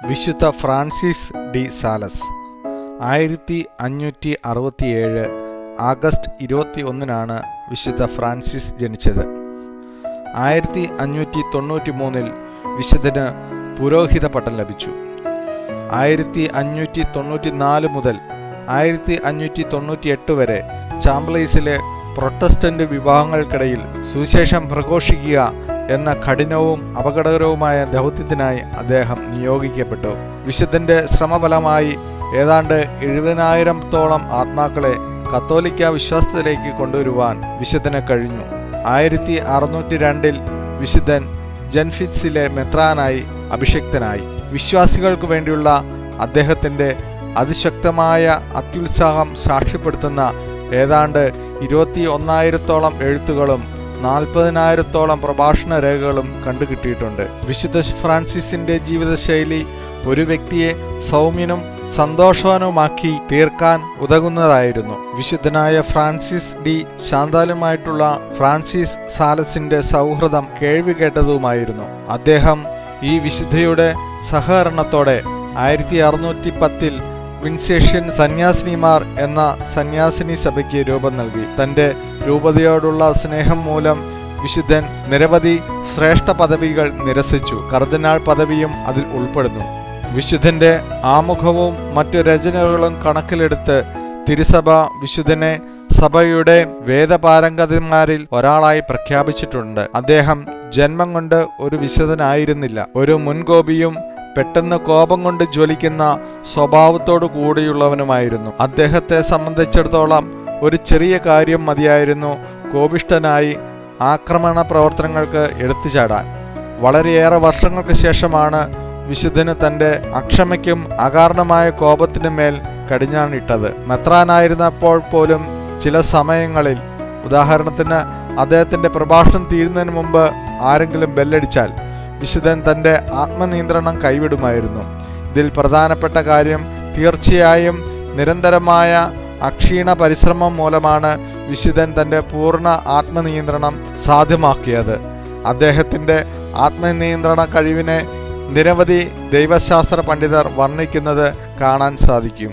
വിശുദ്ധ Francis D Sales 1567 August 21 വിശുദ്ധ Francis ജനിച്ചത്. 1593 വിശുദ്ധന് പുരോഹിത പട്ടം ലഭിച്ചു. 1594 മുതൽ 1598 വരെ ചാംബ്ലൈസിലെ പ്രൊട്ടസ്റ്റന്റ് വിഭാഗങ്ങൾക്കിടയിൽ സുവിശേഷം പ്രഘോഷിക്കുക എന്ന കഠിനവും അപകടകരവുമായ ദൗത്യത്തിനായി അദ്ദേഹം നിയോഗിക്കപ്പെട്ടു. വിശുദ്ധന്റെ ശ്രമഫലമായി ഏതാണ്ട് 70,000-ഓളം ആത്മാക്കളെ കത്തോലിക്ക വിശ്വാസത്തിലേക്ക് കൊണ്ടുവരുവാൻ വിശുദ്ധന് കഴിഞ്ഞു. 1602 വിശുദ്ധൻ ജൻഫിറ്റ്സിലെ മെത്രാനായി അഭിഷിക്തനായി. വിശ്വാസികൾക്ക് വേണ്ടിയുള്ള അദ്ദേഹത്തിൻ്റെ അതിശക്തമായ അത്യുത്സാഹം സാക്ഷ്യപ്പെടുത്തുന്ന ഏതാണ്ട് 21,000-ഓളം എഴുത്തുകളും 40,000-ഓളം പ്രഭാഷണ രേഖകളും കണ്ടുകിട്ടിയിട്ടുണ്ട്. വിശുദ്ധ ഫ്രാൻസിസിന്റെ ജീവിതശൈലി ഒരു വ്യക്തിയെ സൗമ്യനും സന്തോഷവാനുമാക്കി തീർക്കാൻ ഉതകുന്നതായിരുന്നു. വിശുദ്ധനായ ഫ്രാൻസിസ് ഡി ശാന്താലുമായിട്ടുള്ള ഫ്രാൻസിസ് സാലസിന്റെ സൗഹൃദം കേൾവികേട്ടതുമായിരുന്നു. അദ്ദേഹം ഈ വിശുദ്ധയുടെ സഹകരണത്തോടെ 1610 വിൻസേഷ്യൻ സന്യാസിനിമാർ എന്ന സന്യാസിനി സഭയ്ക്ക് രൂപം നൽകി. തന്റെ രൂപതയോടുള്ള സ്നേഹം മൂലം വിശുദ്ധൻ നിരവധി ശ്രേഷ്ഠ പദവികൾ നിരസിച്ചു. കർദിനാൾ പദവിയും അതിൽ ഉൾപ്പെടുന്നു. വിശുദ്ധന്റെ ആമുഖവും മറ്റു രചനകളും കണക്കിലെടുത്ത് തിരുസഭ വിശുദ്ധനെ സഭയുടെ വേദപാരംഗതന്മാരിൽ ഒരാളായി പ്രഖ്യാപിച്ചിട്ടുണ്ട്. അദ്ദേഹം ജന്മം കൊണ്ട് ഒരു വിശുദ്ധനായിരുന്നില്ല. ഒരു മുൻകോപിയും പെട്ടെന്ന് കോപം കൊണ്ട് ജ്വലിക്കുന്ന സ്വഭാവത്തോടു കൂടിയുള്ളവനുമായിരുന്നു. അദ്ദേഹത്തെ സംബന്ധിച്ചിടത്തോളം ഒരു ചെറിയ കാര്യം മതിയായിരുന്നു കോപിഷ്ഠനായി ആക്രമണ പ്രവർത്തനങ്ങൾക്ക് എടുത്തുചാടാൻ. വളരെയേറെ വർഷങ്ങൾക്ക് ശേഷമാണ് വിശുദ്ധന് തൻ്റെ അക്ഷമയ്ക്കും അകാരണമായ കോപത്തിനു മേൽ കടിഞ്ഞാണിട്ടത്. മെത്രാനായിരുന്നപ്പോൾ പോലും ചില സമയങ്ങളിൽ, ഉദാഹരണത്തിന് അദ്ദേഹത്തിൻ്റെ പ്രഭാഷണം തീരുന്നതിന് മുമ്പ് ആരെങ്കിലും ബെല്ലടിച്ചാൽ വിശുദ്ധൻ തൻ്റെ ആത്മനിയന്ത്രണം കൈവിടുമായിരുന്നു. ഇതിൽ പ്രധാനപ്പെട്ട കാര്യം തീർച്ചയായും നിരന്തരമായ അക്ഷീണ പരിശ്രമം മൂലമാണ് വിശുദ്ധൻ തൻ്റെ പൂർണ്ണ ആത്മനിയന്ത്രണം സാധ്യമാക്കിയത്. അദ്ദേഹത്തിൻ്റെ ആത്മനിയന്ത്രണ കഴിവിനെ നിരവധി ദൈവശാസ്ത്ര പണ്ഡിതർ വർണ്ണിക്കുന്നത് കാണാൻ സാധിക്കും.